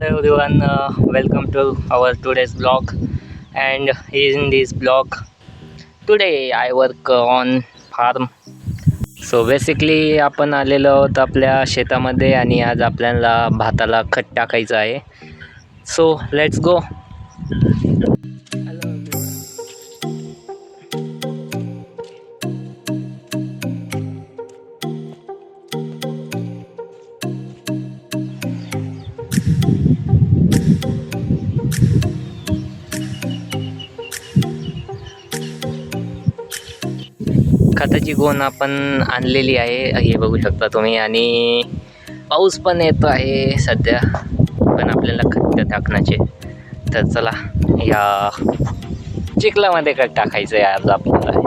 Hello everyone, welcome to our today's blog. And in this blog, today I work on farm. So basically आपण आलेलो आहोत आपल्या शेतामध्ये आणि आज आपल्याला भाताला खत टाकायचं आहे. So let's go. खताची गोण आपण आणलेली आहे, हे बघू शकता तुम्ही. आणि पाऊस पण येतो आहे सध्या, पण आपल्याला खत टाकण्याचे. तर चला या चिखलामध्ये खत टाकायचं आहे आज आपल्याला.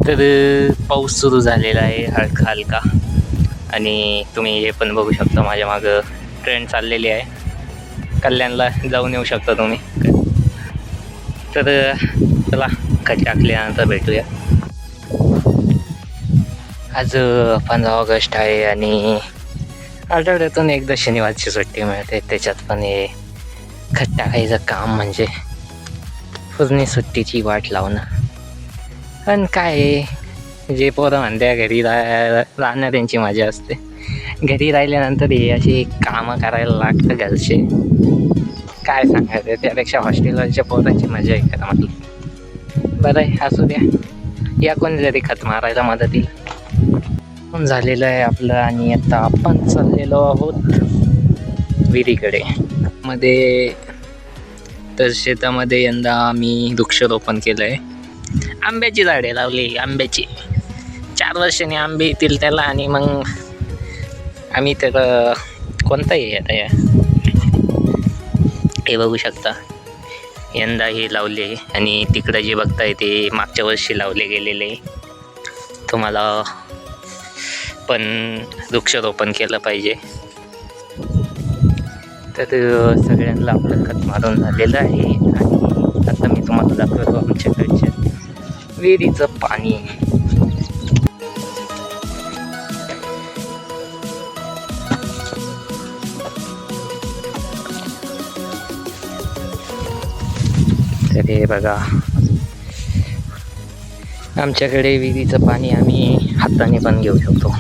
तर पाऊस सुरू झालेला आहे हलका हलका, आणि तुम्ही हे पण बघू शकता माझ्या मागं ट्रेन चाललेली आहे. कल्याणला जाऊन येऊ शकता तुम्ही. तर चला खत टाकल्यानंतर भेटूया. आज 15 ऑगस्ट आहे आणि आठवड्यातून एकदा शनिवारची सुट्टी मिळते. त्याच्यात पण हे खत टाकायचं काम म्हणजे पूर्ण सुट्टीची वाट लावणं. पण काय जे पोरं म्हणत्या घरी राहणं त्यांची मजा असते. घरी राहिल्यानंतर हे अशी कामं करायला लागतं घरचे. काय सांगायचं, त्यापेक्षा हॉस्टेलवरच्या पोरांची मजा आहे खरं म्हटलं. बरं आहे, असू द्या. या कोण जरी खत मारायला मदतीला झालेलं आहे आपलं. आणि आता आपण चाललेलो आहोत विहिरीकडे मध्ये. तर शेतामध्ये यंदा आम्ही वृक्षारोपण केलं आहे. आंब्याची झाडे लावली, आंब्याची. 4 वर्षांनी आंबे येतील त्याला. आणि मग आम्ही तर कोणताही आता या हे बघू शकता यंदा हे लावले. आणि तिकडं जे बघताय ते मागच्या वर्षी लावले गेलेले. तुम्हाला पण वृक्षारोपण केलं पाहिजे. तर सगळ्यांना आपलं खत मारून झालेलं आहे. आणि आता मी तुम्हाला दाखवतो आमच्याकडच्या विहिरीचं पाणी. तर हे बघा, आमच्याकडे विहिरीचं पाणी आम्ही हाताने पण घेऊ शकतो.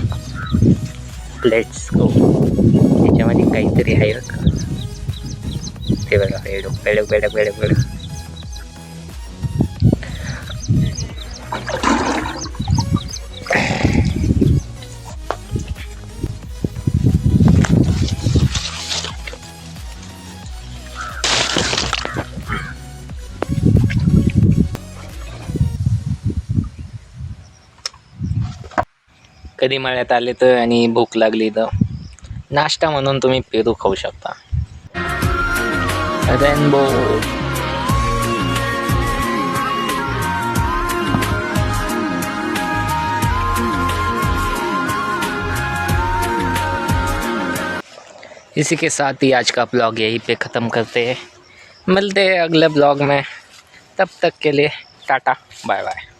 Let's go. याच्यामध्ये काहीतरी आहे का ते बघा. बेडक बेडक बेडक बेडक बेडक. कधी मळ्यात आले तर आणि भूक लागली तर नाश्ता म्हणून तुम्ही पेरू खाऊ शकता. रेनबो. इसी के साथ ही आज का ब्लॉग यहीं पे ख़त्म करते हैं. मिलते हैं अगले ब्लॉग में. तब तक के लिए टाटा बाय बाय.